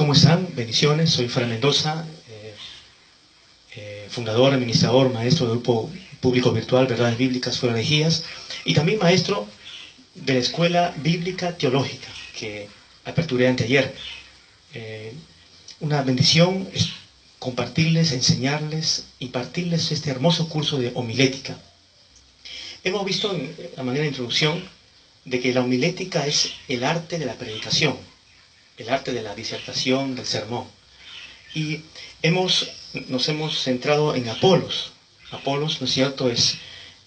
¿Cómo están? Bendiciones. Soy Fran Mendoza, fundador, administrador, maestro del grupo público virtual Verdades Bíblicas Fuera de Herejías y también maestro de la Escuela Bíblica Teológica que aperturé anteayer. Una bendición es compartirles, enseñarles, impartirles este hermoso curso de homilética. Hemos visto a manera de introducción de que la homilética es el arte de la predicación, el arte de la disertación, del sermón. Y nos hemos centrado en Apolos. Apolos, ¿no es cierto?, es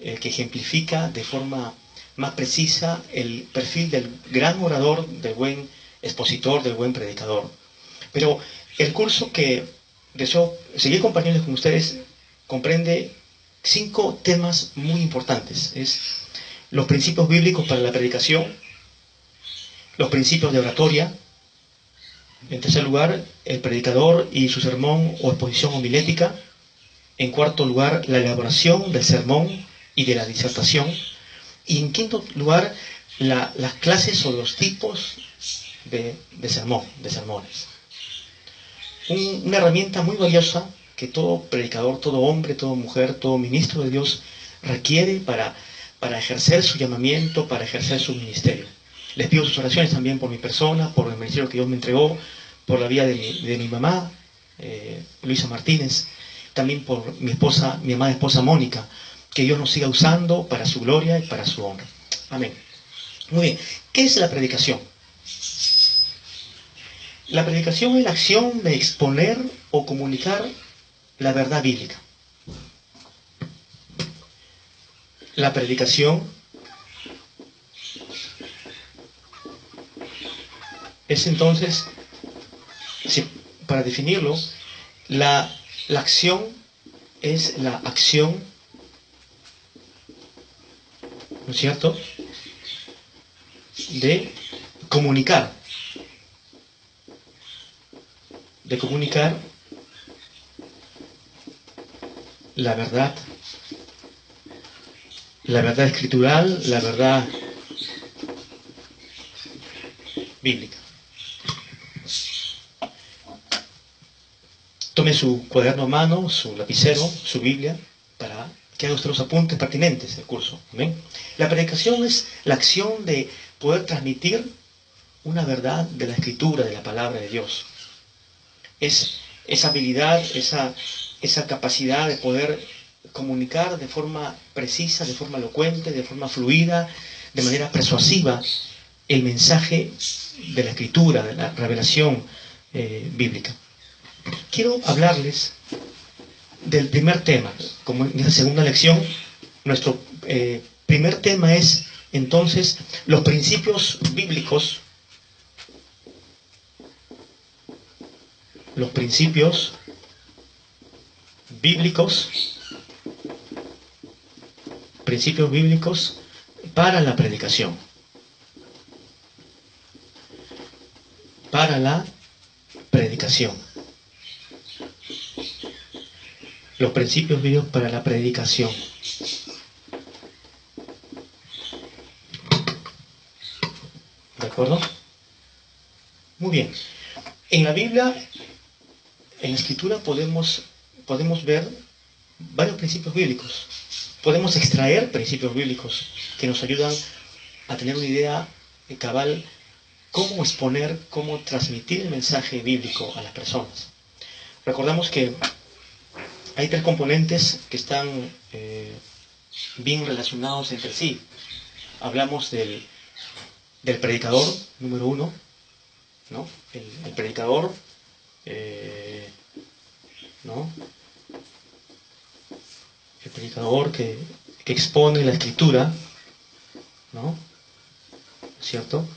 el que ejemplifica de forma más precisa el perfil del gran orador, del buen expositor, del buen predicador. Pero el curso que deseo seguir compartiendo con ustedes comprende 5 temas muy importantes. Es los principios bíblicos para la predicación, los principios de oratoria. En tercer lugar, el predicador y su sermón o exposición homilética. En cuarto lugar, la elaboración del sermón y de la disertación. Y en quinto lugar, las clases o los tipos de sermones. Una herramienta muy valiosa que todo predicador, todo hombre, toda mujer, todo ministro de Dios requiere para ejercer su llamamiento, para ejercer su ministerio. Les pido sus oraciones también por mi persona, por el ministerio que Dios me entregó, por la vida de mi mamá, Luisa Martínez, también por mi esposa, mi amada esposa Mónica, que Dios nos siga usando para su gloria y para su honra. Amén. Muy bien, ¿qué es la predicación? La predicación es la acción de exponer o comunicar la verdad bíblica. La predicación es entonces, para definirlo, la acción es la acción, ¿no es cierto?, de comunicar la verdad escritural, la verdad bíblica. Tome su cuaderno a mano, su lapicero, su Biblia, para que haga usted los apuntes pertinentes del curso. ¿Amén? La predicación es la acción de poder transmitir una verdad de la Escritura, de la palabra de Dios. Es esa habilidad, esa capacidad de poder comunicar de forma precisa, de forma elocuente, de forma fluida, de manera persuasiva, el mensaje de la Escritura, de la revelación bíblica. Quiero hablarles del primer tema. Como en esta segunda lección, nuestro primer tema es entonces los principios bíblicos. Los principios bíblicos para la predicación. Para la predicación. Los principios bíblicos para la predicación. ¿De acuerdo? Muy bien. En la Biblia, en la Escritura, podemos ver varios principios bíblicos. Podemos extraer principios bíblicos que nos ayudan a tener una idea cabal cómo exponer, cómo transmitir el mensaje bíblico a las personas. Recordamos que hay 3 componentes que están bien relacionados entre sí. Hablamos del predicador, número 1, ¿no? El predicador, ¿no? El predicador que expone la Escritura, ¿no? ¿Cierto?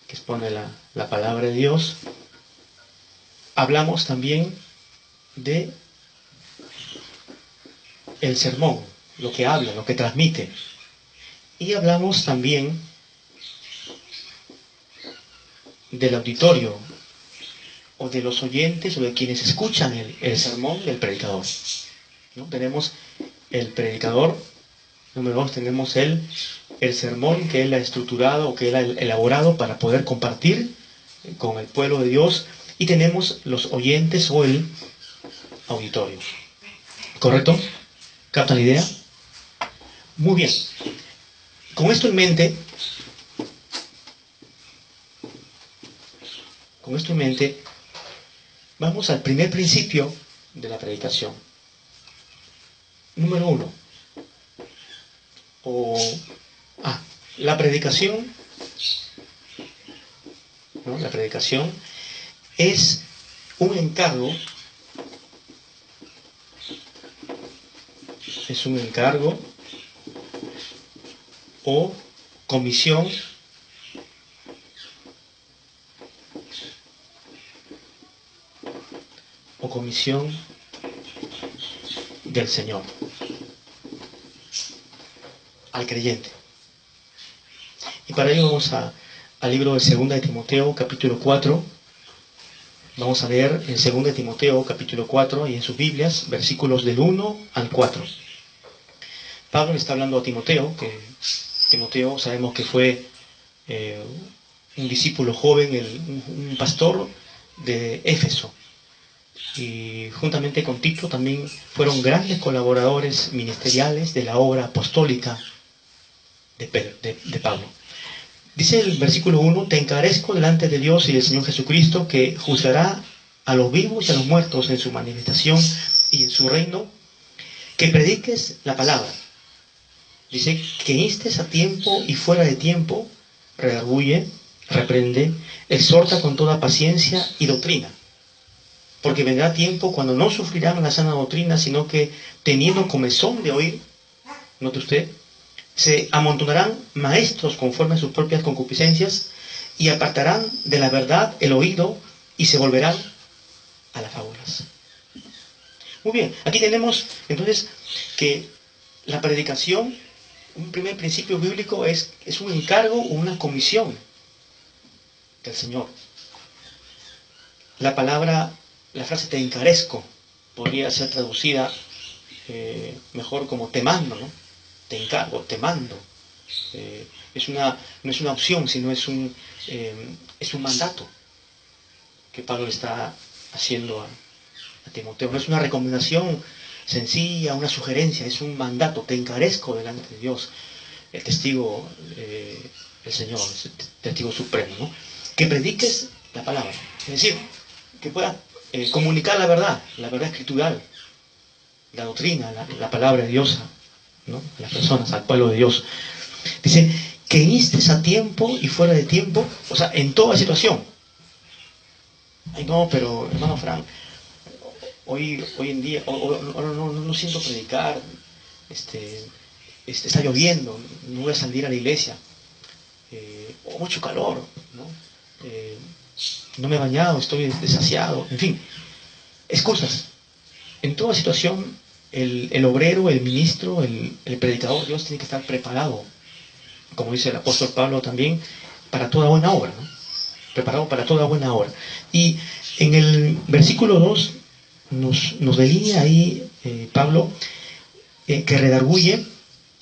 Que expone la palabra de Dios. Hablamos también de el sermón, lo que habla, lo que transmite. Y hablamos también del auditorio, o de los oyentes, o de quienes escuchan el sermón del predicador, ¿no? Tenemos el predicador, número 2, tenemos el sermón que él ha estructurado o que él ha elaborado para poder compartir con el pueblo de Dios. y tenemos los oyentes o el auditorio. ¿Correcto? ¿Captan la idea? Muy bien. Con esto en mente, vamos al primer principio de la predicación. Número 1. La predicación, ¿no? La predicación es un encargo, o comisión del Señor al creyente. Y para ello vamos al libro de 2 de Timoteo, capítulo 4. Vamos a leer en 2 de Timoteo, capítulo 4, y en sus Biblias, versículos del 1 al 4. Pablo le está hablando a Timoteo, que Timoteo sabemos que fue un discípulo joven, un pastor de Éfeso. Y juntamente con Tito también fueron grandes colaboradores ministeriales de la obra apostólica de Pablo. Dice el versículo 1: te encarezco delante de Dios y del Señor Jesucristo, que juzgará a los vivos y a los muertos en su manifestación y en su reino, que prediques la palabra. Dice que instes a tiempo y fuera de tiempo, redarguye, reprende, exhorta con toda paciencia y doctrina. Porque vendrá tiempo cuando no sufrirán la sana doctrina, sino que, teniendo comezón de oír, note usted, se amontonarán maestros conforme a sus propias concupiscencias y apartarán de la verdad el oído y se volverán a las fábulas. Muy bien, aquí tenemos entonces que la predicación, un primer principio bíblico, es un encargo o una comisión del Señor. La frase te encarezco podría ser traducida mejor como te mando, ¿no? Te encargo, te mando. No es una opción, sino es un mandato que Pablo le está haciendo a Timoteo. No es una recomendación sencilla, una sugerencia, es un mandato. Te encarezco delante de Dios, el testigo, el Señor, el testigo supremo, ¿no? Que prediques la palabra, es decir, que puedas comunicar la verdad escritural, la doctrina, la palabra de Dios, ¿no? A las personas, al pueblo de Dios. Dice que instes a tiempo y fuera de tiempo, o sea, en toda situación. Ay, no, pero hermano Frank, hoy en día, no siento predicar, está lloviendo, no voy a salir a la iglesia, mucho calor, ¿no? No me he bañado, estoy desasiado, en fin, excusas. En toda situación, el obrero, el ministro, el predicador, Dios tiene que estar preparado, como dice el apóstol Pablo también, para toda buena obra, ¿no? Preparado para toda buena obra. Y en el versículo 2 nos delinea ahí Pablo que redarguye.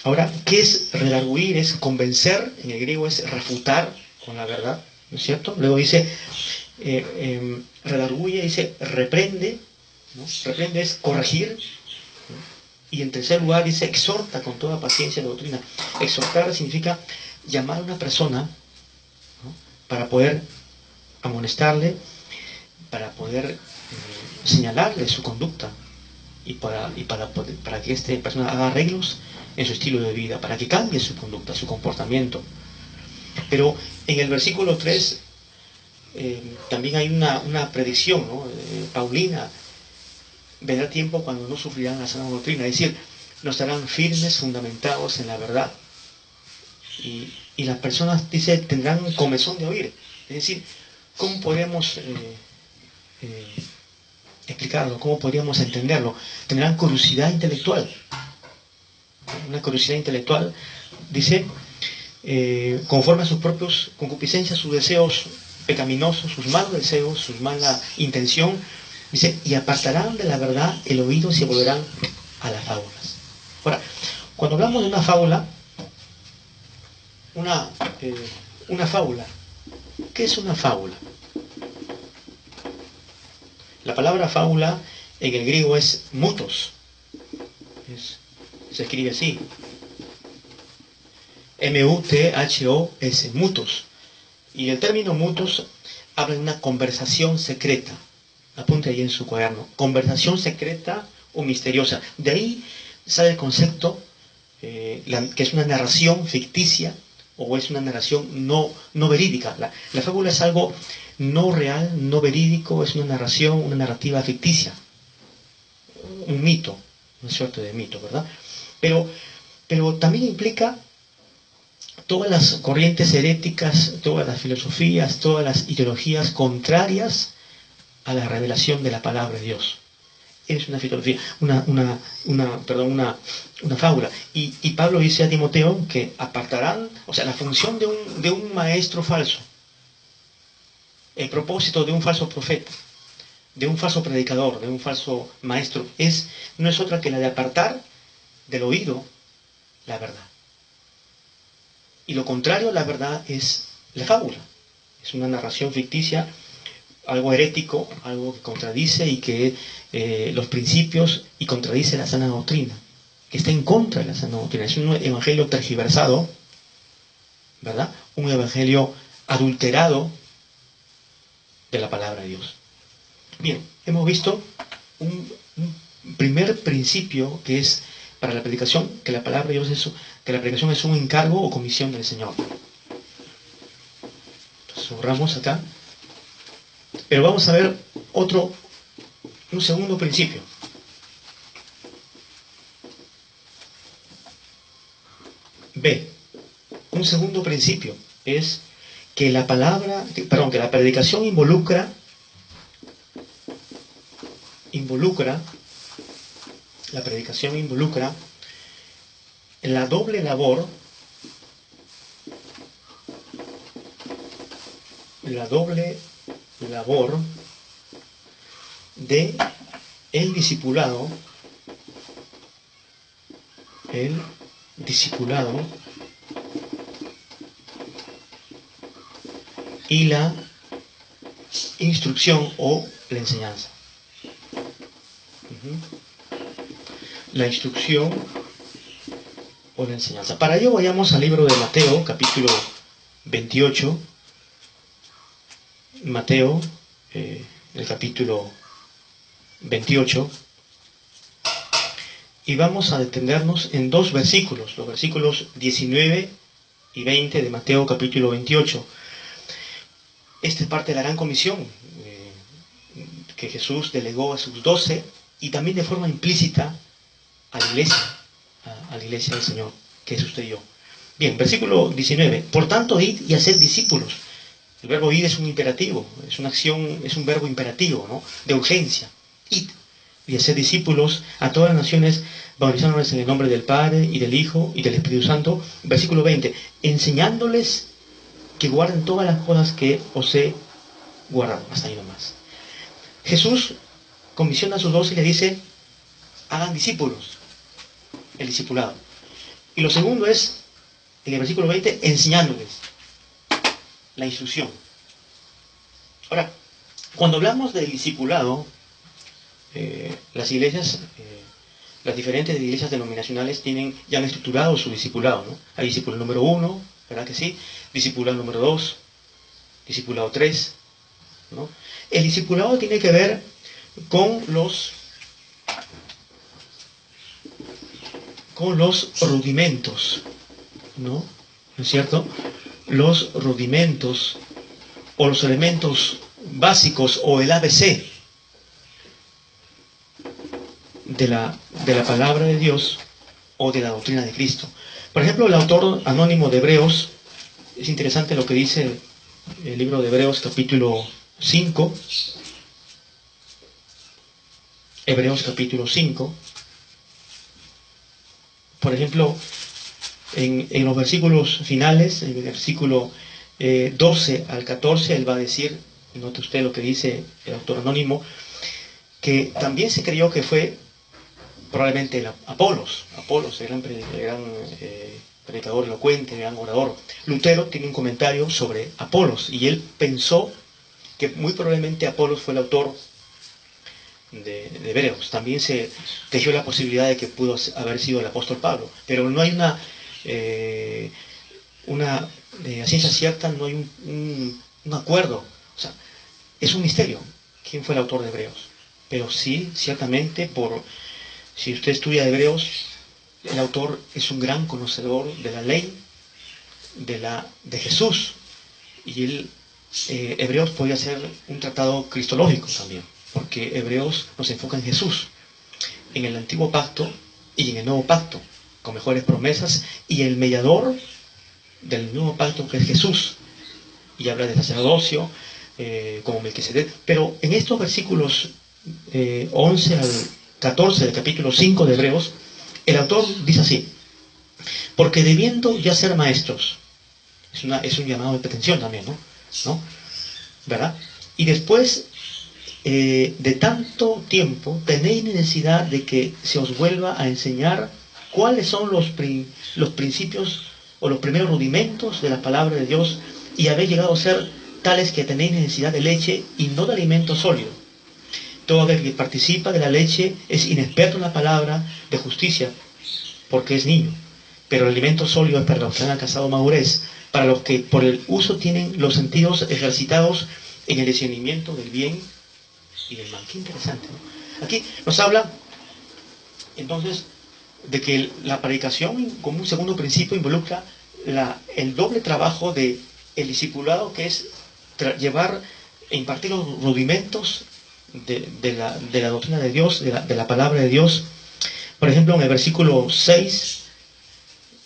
Ahora, ¿qué es redarguir? Es convencer, en el griego es refutar con la verdad, ¿no es cierto? Luego dice, redarguye, dice reprende, ¿no? Reprende es corregir, ¿no? Y en tercer lugar dice exhorta con toda paciencia la doctrina. Exhortar significa llamar a una persona, ¿no? Para poder amonestarle, para poder señalarle su conducta y para que esta persona haga arreglos en su estilo de vida, para que cambie su conducta, su comportamiento. Pero en el versículo 3 también hay una predicción, ¿no? Paulina: vendrá tiempo cuando no sufrirán la sana doctrina, es decir, no estarán firmes, fundamentados en la verdad. Y las personas, dice, tendrán comezón de oír. Es decir, ¿cómo podríamos explicarlo? ¿Cómo podríamos entenderlo? Tendrán curiosidad intelectual. Una curiosidad intelectual, dice, conforme a sus propios concupiscencias, sus deseos pecaminosos, sus malos deseos, su mala intención, dice, y apartarán de la verdad el oído y se volverán a las fábulas. Ahora, cuando hablamos de una fábula, una fábula, ¿qué es una fábula? La palabra fábula en el griego es mutos. Se escribe así. M-U-T-H-O-S, mutos. Y el término mutos habla de una conversación secreta. Apunte ahí en su cuaderno. Conversación secreta o misteriosa. De ahí sale el concepto que es una narración ficticia o es una narración no verídica. La fábula es algo no real, no verídico, es una narración, una narrativa ficticia. Un mito, una suerte de mito, ¿verdad? Pero también implica todas las corrientes heréticas, todas las filosofías, todas las ideologías contrarias a la revelación de la palabra de Dios. Es una filosofía, una fábula. Y Pablo dice a Timoteo que apartarán, o sea, la función de un maestro falso, el propósito de un falso profeta, de un falso predicador, de un falso maestro, no es otra que la de apartar del oído la verdad. Y lo contrario a la verdad es la fábula. Es una narración ficticia, algo herético, algo que contradice y que los principios y contradice la sana doctrina, que está en contra de la sana doctrina. Es un evangelio tergiversado, ¿verdad? Un evangelio adulterado de la palabra de Dios. Bien, hemos visto un primer principio que es para la predicación, que la palabra de Dios que la predicación es un encargo o comisión del Señor. Entonces, borramos acá. Pero vamos a ver un segundo principio. B. Un segundo principio es que la predicación involucra la doble labor de el discipulado y la instrucción o la enseñanza. La instrucción o la enseñanza. Para ello vayamos al libro de Mateo, capítulo 28. Mateo, el capítulo 28. Y vamos a detenernos en dos versículos, los versículos 19 y 20 de Mateo, capítulo 28. Esta es parte de la gran comisión que Jesús delegó a sus 12 y también de forma implícita a la iglesia del Señor, que es usted y yo. Bien, versículo 19. Por tanto, id y haced discípulos. El verbo id es un imperativo, es una acción, es un verbo imperativo, ¿no? De urgencia. Id y haced discípulos a todas las naciones, bautizándoles en el nombre del Padre y del Hijo y del Espíritu Santo. Versículo 20. Enseñándoles que guarden todas las cosas que os he guardado. Hasta ahí nomás. Jesús comisiona a sus 12 y le dice, hagan discípulos, el discipulado. Y lo segundo es, en el versículo 20, enseñándoles la instrucción. Ahora, cuando hablamos del discipulado, las iglesias, las diferentes iglesias denominacionales ya han estructurado su discipulado, ¿no? Hay discípulo número 1, ¿verdad que sí? Discipulado número 2, discipulado 3, ¿no? El discipulado tiene que ver con los rudimentos, ¿no? ¿No es cierto? Los rudimentos o los elementos básicos o el ABC de la palabra de Dios o de la doctrina de Cristo. Por ejemplo, el autor anónimo de Hebreos, es interesante lo que dice el libro de Hebreos capítulo 5, Hebreos capítulo 5, por ejemplo, en los versículos finales, en el versículo 12 al 14, él va a decir, note usted lo que dice el autor anónimo, que también se creyó que fue probablemente Apolos, gran predicador elocuente, gran orador. Lutero tiene un comentario sobre Apolos y él pensó que muy probablemente Apolos fue el autor de Hebreos. También se tejió la posibilidad de que pudo haber sido el apóstol Pablo, pero no hay a ciencia cierta, no hay un acuerdo. O sea, es un misterio quién fue el autor de Hebreos. Pero sí, ciertamente, si usted estudia Hebreos, el autor es un gran conocedor de la ley, de Jesús. Y Hebreos podría ser un tratado cristológico también, porque Hebreos nos enfoca en Jesús, en el antiguo pacto y en el nuevo pacto, con mejores promesas, y el mediador del nuevo pacto, que es Jesús, y habla de sacerdocio, como Melquisedec. Pero en estos versículos 11 al 14 del capítulo 5 de Hebreos, el autor dice así: porque debiendo ya ser maestros, es un llamado de pretensión también, ¿no? ¿Verdad? Y después de tanto tiempo, tenéis necesidad de que se os vuelva a enseñar cuáles son los principios o los primeros rudimentos de la palabra de Dios, y habéis llegado a ser tales que tenéis necesidad de leche y no de alimento sólido. Todo aquel que participa de la leche es inexperto en la palabra de justicia, porque es niño. Pero el alimento sólido es para los que han alcanzado madurez, para los que por el uso tienen los sentidos ejercitados en el discernimiento del bien y del mal. Qué interesante, ¿no? Aquí nos habla entonces de que la predicación, como un segundo principio, involucra el doble trabajo del discipulado, que es llevar e impartir los rudimentos de la doctrina de Dios, de la palabra de Dios. Por ejemplo, en el versículo 6,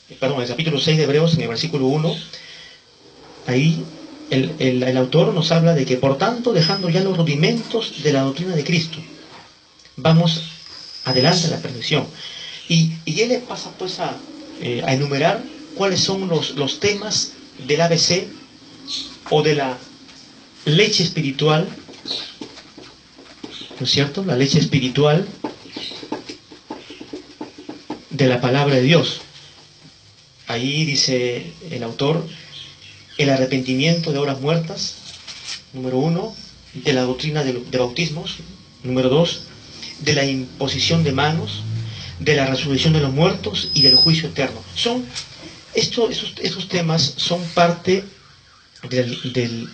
en el capítulo 6 de Hebreos, en el versículo 1, ahí el autor nos habla de que, por tanto, dejando ya los rudimentos de la doctrina de Cristo, vamos adelante a la perfección. Y él le pasa pues a enumerar cuáles son los temas del ABC o de la leche espiritual, ¿no es cierto? La leche espiritual de la palabra de Dios. Ahí dice el autor: el arrepentimiento de obras muertas, número 1, de la doctrina de bautismos, número 2, de la imposición de manos, de la resurrección de los muertos y del juicio eterno. Esos temas son parte de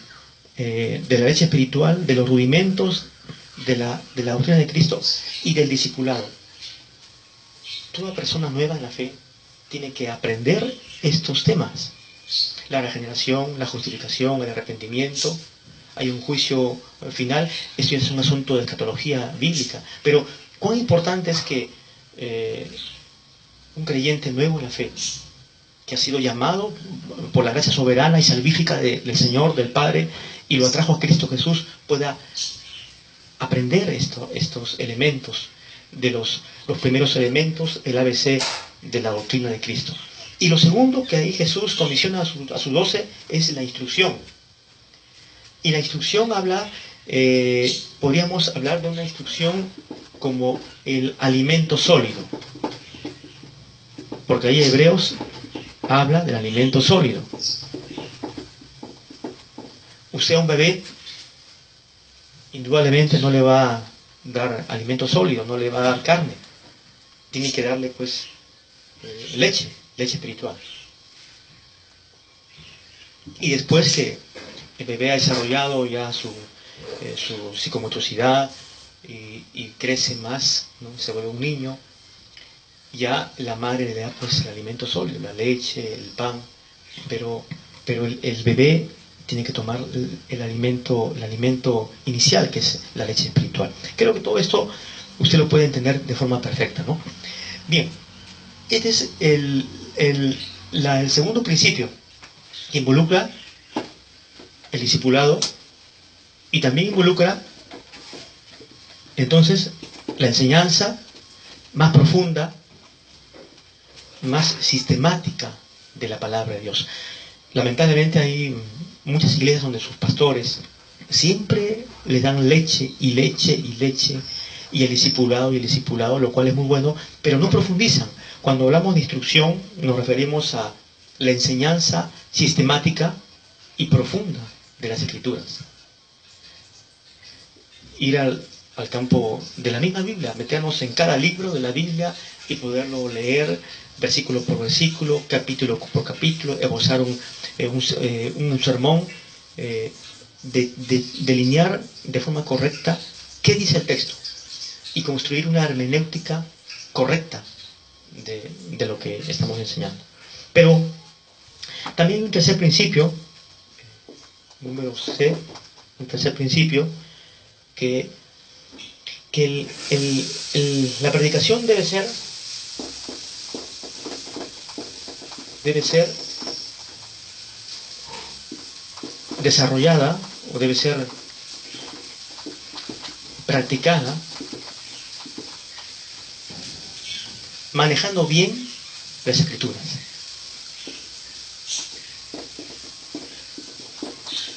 la leche espiritual, de los rudimentos de la doctrina de Cristo y del discipulado. Toda persona nueva en la fe tiene que aprender estos temas: la regeneración, la justificación, el arrepentimiento. Hay un juicio final. Esto es un asunto de escatología bíblica. Pero cuán importante es que un creyente nuevo en la fe, que ha sido llamado por la gracia soberana y salvífica del Señor, del Padre, y lo atrajo a Cristo Jesús, pueda aprender estos elementos, de los primeros elementos, el ABC de la doctrina de Cristo. Y lo segundo que ahí Jesús comisiona a sus 12 es la instrucción. Y la instrucción podríamos hablar de una instrucción como el alimento sólido, porque ahí Hebreos habla del alimento sólido. Usted a un bebé indudablemente no le va a dar alimento sólido, no le va a dar carne. Tiene que darle pues leche espiritual. Y después que el bebé ha desarrollado ya su psicomotricidad y crece más, ¿no? Se vuelve un niño, ya la madre le da pues el alimento sólido, la leche, el pan, pero el bebé tiene que tomar el alimento inicial, que es la leche espiritual. Creo que todo esto usted lo puede entender de forma perfecta, ¿no? Bien, este es el segundo principio, que involucra el discipulado y también involucra entonces la enseñanza más profunda, más sistemática de la palabra de Dios. Lamentablemente hay muchas iglesias donde sus pastores siempre le dan leche y leche y leche, y el discipulado, lo cual es muy bueno, pero no profundizan. Cuando hablamos de instrucción nos referimos a la enseñanza sistemática y profunda de las Escrituras. Ir al campo de la misma Biblia, meternos en cada libro de la Biblia y poderlo leer versículo por versículo, capítulo por capítulo, esbozar un sermón, delinear de forma correcta qué dice el texto y construir una hermenéutica correcta de lo que estamos enseñando. Pero también hay un tercer principio, número C, un tercer principio, que la predicación debe ser desarrollada o debe ser practicada manejando bien las escrituras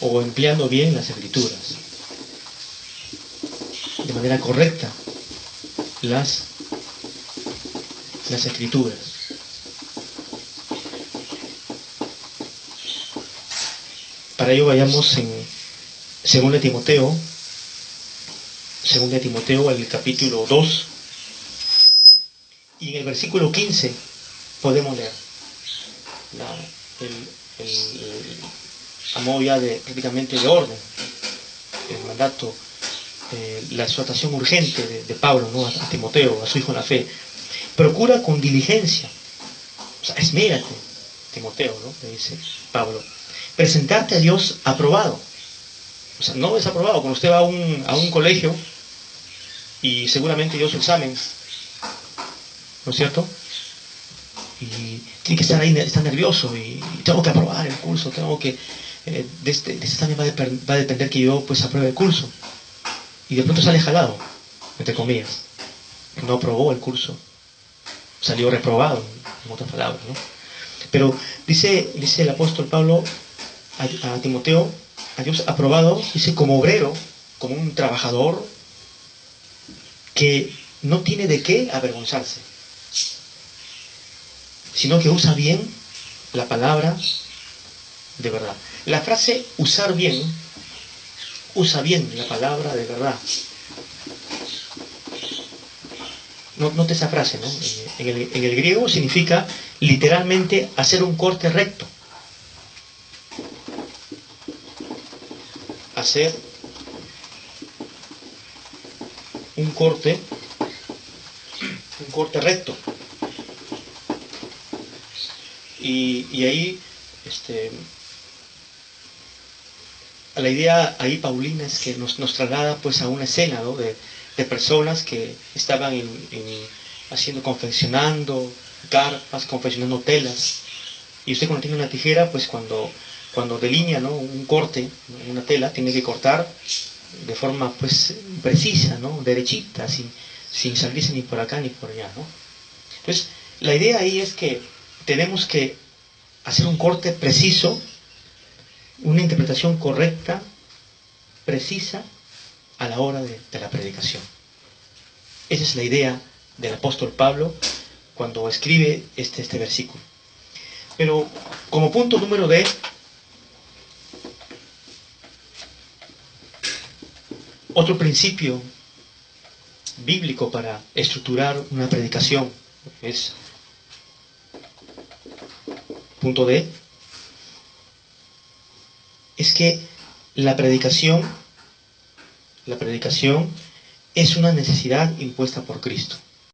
o empleando bien las escrituras de manera correcta las escrituras. Para ello vayamos en 2 Timoteo, el capítulo 2, y en el versículo 15 podemos leer a modo ya prácticamente de orden, el mandato, la exhortación urgente de Pablo, ¿no?, a Timoteo, a su hijo en la fe. Procura con diligencia, o sea, esmérate, Timoteo, ¿no?, le dice Pablo, presentarte a Dios aprobado. O sea, no desaprobado. Cuando usted va a un colegio y seguramente dio su examen, ¿no es cierto? Y tiene que estar ahí, está nervioso y tengo que aprobar el curso, tengo que... de este examen va a depender que yo pues apruebe el curso. Y de pronto sale jalado, entre comillas. No aprobó el curso. Salió reprobado, en otras palabras, ¿no? Pero dice el apóstol Pablo a Timoteo, a Dios aprobado, dice, como obrero, como un trabajador que no tiene de qué avergonzarse, sino que usa bien la palabra de verdad. La frase usar bien, usa bien la palabra de verdad. Note esa frase, ¿no? En el griego significa literalmente hacer un corte recto. Hacer un corte recto. Y ahí, la idea ahí, Paulina, es que nos traslada pues a una escena, ¿no?, de personas que estaban confeccionando carpas, confeccionando telas. Y usted, cuando tiene una tijera, pues cuando delinea, ¿no?, un corte, ¿no?, una tela, tiene que cortar de forma pues precisa, ¿no?, derechita, sin salirse ni por acá ni por allá, ¿no? Entonces, la idea ahí es que tenemos que hacer un corte preciso, una interpretación correcta, precisa, a la hora de la predicación. Esa es la idea del apóstol Pablo cuando escribe este versículo. Pero como punto número D, otro principio bíblico para estructurar una predicación es, punto D, es que la predicación es una necesidad impuesta por Cristo.